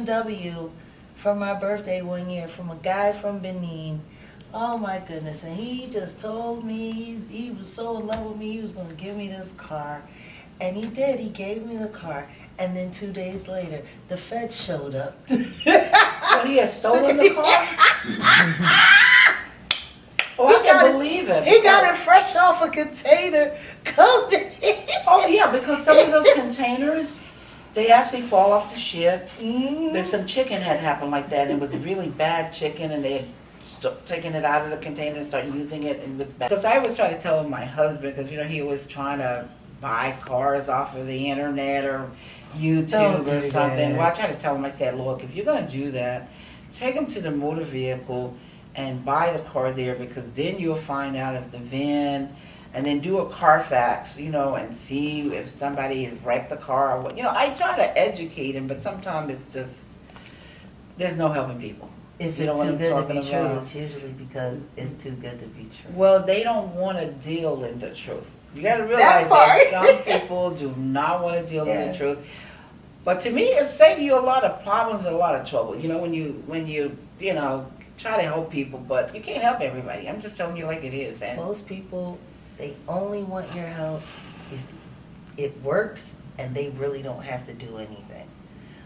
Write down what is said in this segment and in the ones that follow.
BMW for my birthday one year from a guy from Benin. Oh my goodness. And he just told me he was so in love with me, he was going to give me this car. And he did. He gave me the car. And then 2 days later, the feds showed up. So he had stolen the car? Oh, I can't believe it. He got it fresh off a container. Oh, yeah, because some of those containers, they actually fall off the ship. Mm-hmm. There's some chicken had happened like that. And it was really bad chicken, and they had taken it out of the container and started using it, and it was bad. Because I was trying to tell my husband, because, you know, he was trying to buy cars off of the internet or YouTube or something. Well, I tried to tell him, I said, look, if you're going to do that, take him to the motor vehicle and buy the car there, because then you'll find out if the VIN, and then do a Carfax, you know, and see if somebody has wrecked the car or what. You know, I try to educate him, but sometimes it's just, there's no helping people. If You it's know what too I'm good to talking be true, about? it's usually because it's too good to be true. Well, they don't want to deal in the truth. You got to realize that some people do not want to deal in the truth. But to me, it saves you a lot of problems and a lot of trouble. You know, when you try to help people, but you can't help everybody. I'm just telling you like it is. And Most people, they only want your help if it works and they really don't have to do anything.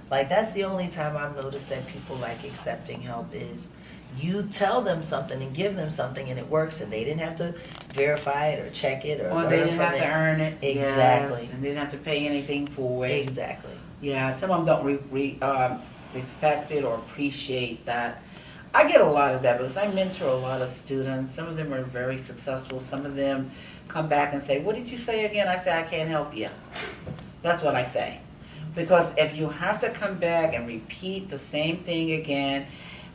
Like, that's the only time I've noticed that people like accepting help is you tell them something and give them something and it works, and they didn't have to verify it or check it or they didn't have to earn it. Exactly. Yes, and didn't have to pay anything for it. Exactly. Yeah, some of them don't respect it or appreciate that. I get a lot of that because I mentor a lot of students. Some of them are very successful. Some of them come back and say, what did you say again? I say, I can't help you. That's what I say. Because if you have to come back and repeat the same thing again,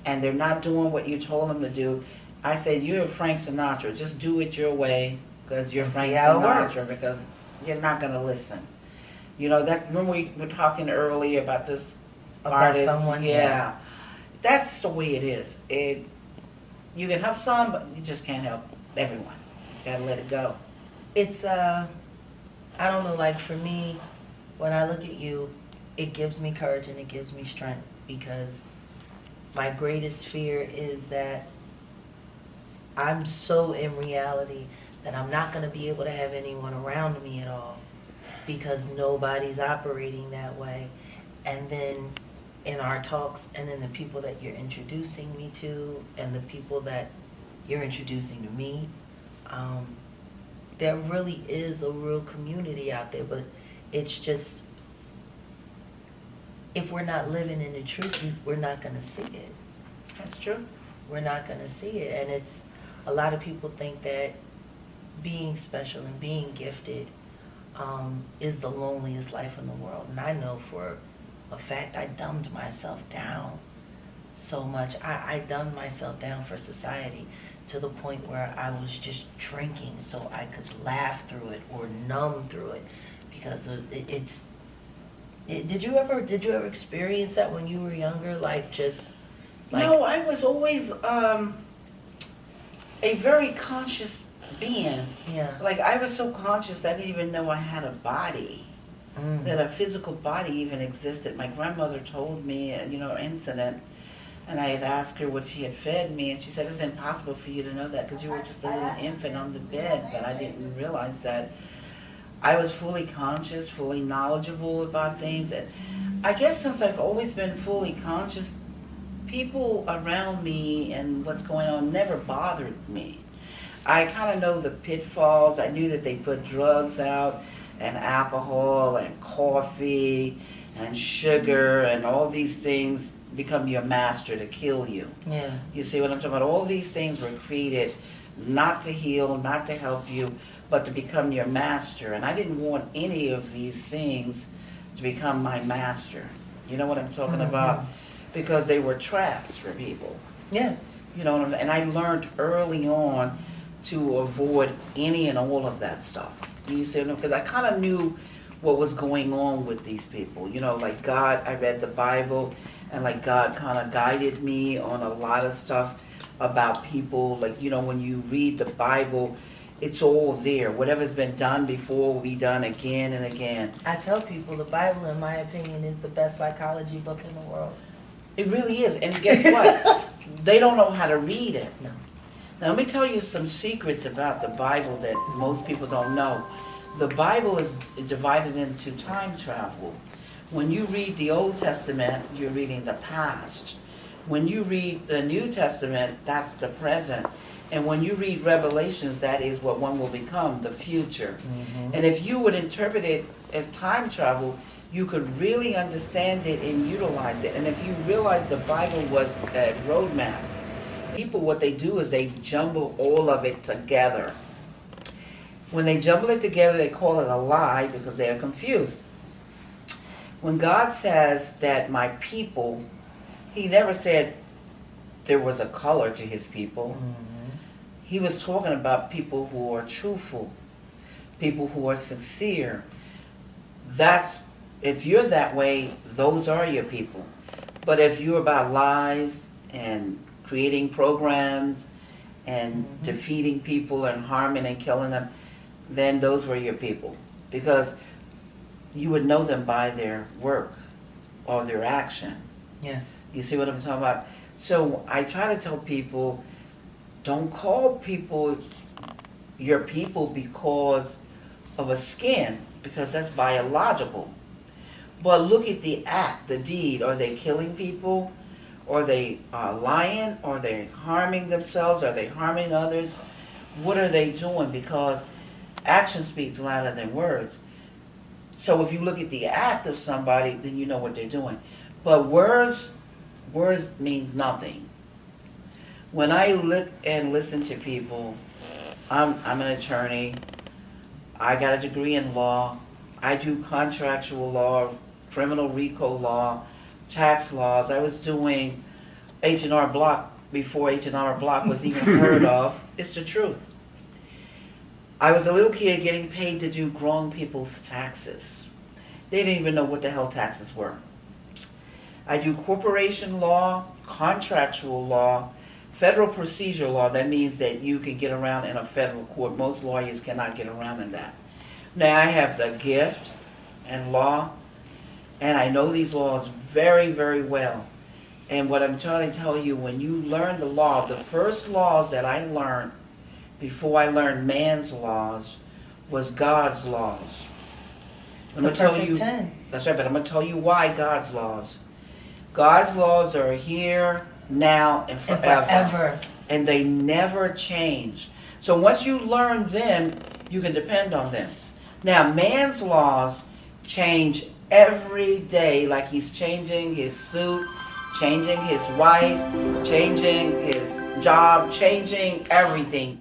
and they're not doing what you told them to do, I say, you're Frank Sinatra. Just do it your way, because you're Frank Sinatra, because you're not going to listen. You know, that's when we were talking earlier about this artist. Someone, yeah. That's the way it is. You can help some, but you just can't help everyone. Just got to let it go. It's, I don't know, like for me, when I look at you, it gives me courage and it gives me strength, because my greatest fear is that I'm so in reality that I'm not going to be able to have anyone around me at all, because nobody's operating that way. And then in our talks, and then the people that you're introducing me to and the people that you're introducing to me, there really is a real community out there. But it's just, if we're not living in the truth, we're not going to see it. That's true. We're not going to see it. And it's, a lot of people think that being special and being gifted is the loneliest life in the world. And I know for a fact, I dumbed myself down so much. I dumbed myself down for society to the point where I was just drinking so I could laugh through it or numb through it, because did you ever experience that when you were younger? Like, just like, no, I was always a very conscious being. Yeah. Like, I was so conscious I didn't even know I had a body. That a physical body even existed. My grandmother told me, an incident, and I had asked her what she had fed me, and she said, it's impossible for you to know that because you were just a little infant on the bed. But I didn't realize that I was fully conscious, fully knowledgeable about things. And I guess since I've always been fully conscious, people around me and what's going on never bothered me. I kind of know the pitfalls. I knew that they put drugs out, and alcohol and coffee and sugar and all these things become your master to kill you. Yeah. You see what I'm talking about? All these things were created not to heal, not to help you, but to become your master. And I didn't want any of these things to become my master. You know what I'm talking about? Because they were traps for people. Yeah. You know what I mean? And I learned early on to avoid any and all of that stuff. You see, because I kind of knew what was going on with these people. You know, like God, I read the Bible, and like God kind of guided me on a lot of stuff about people. Like, when you read the Bible, it's all there. Whatever's been done before will be done again and again. I tell people the Bible, in my opinion, is the best psychology book in the world. It really is. And guess what? They don't know how to read it. No. Now let me tell you some secrets about the Bible that most people don't know. The Bible is divided into time travel. When you read the Old Testament, you're reading the past. When you read the New Testament, that's the present. And when you read Revelations, that is what one will become, the future. Mm-hmm. And if you would interpret it as time travel, you could really understand it and utilize it. And if you realize the Bible was a roadmap, people, what they do is they jumble all of it together. When they jumble it together, they call it a lie because they are confused. When God says that my people, he never said there was a color to his people. Mm-hmm. He was talking about people who are truthful, people who are sincere. If you're that way, those are your people. But if you're about lies and creating programs and defeating people and harming and killing them, then those were your people. Because you would know them by their work or their action. Yeah. You see what I'm talking about? So I try to tell people, don't call people your people because of a skin, because that's biological. But look at the act, the deed. Are they killing people? Are they lying? Are they harming themselves? Are they harming others? What are they doing? Because action speaks louder than words. So if you look at the act of somebody, then you know what they're doing. But words means nothing. When I look and listen to people, I'm an attorney. I got a degree in law. I do contractual law, criminal RICO law, tax laws. I was doing H&R Block before H&R Block was even heard of. It's the truth. I was a little kid getting paid to do grown people's taxes. They didn't even know what the hell taxes were. I do corporation law, contractual law, federal procedure law. That means that you can get around in a federal court. Most lawyers cannot get around in that. Now I have the gift in law, and I know these laws very, very well. And what I'm trying to tell you, when you learn the law, the first laws that I learned before I learned man's laws was God's laws. I'm The gonna tell perfect you, 10. that's right, but I'm going to tell you why God's laws. God's laws are here, now, and forever. Forever. And they never change. So once you learn them, you can depend on them. Now, man's laws change every day, like he's changing his suit, changing his wife, changing his job, changing everything.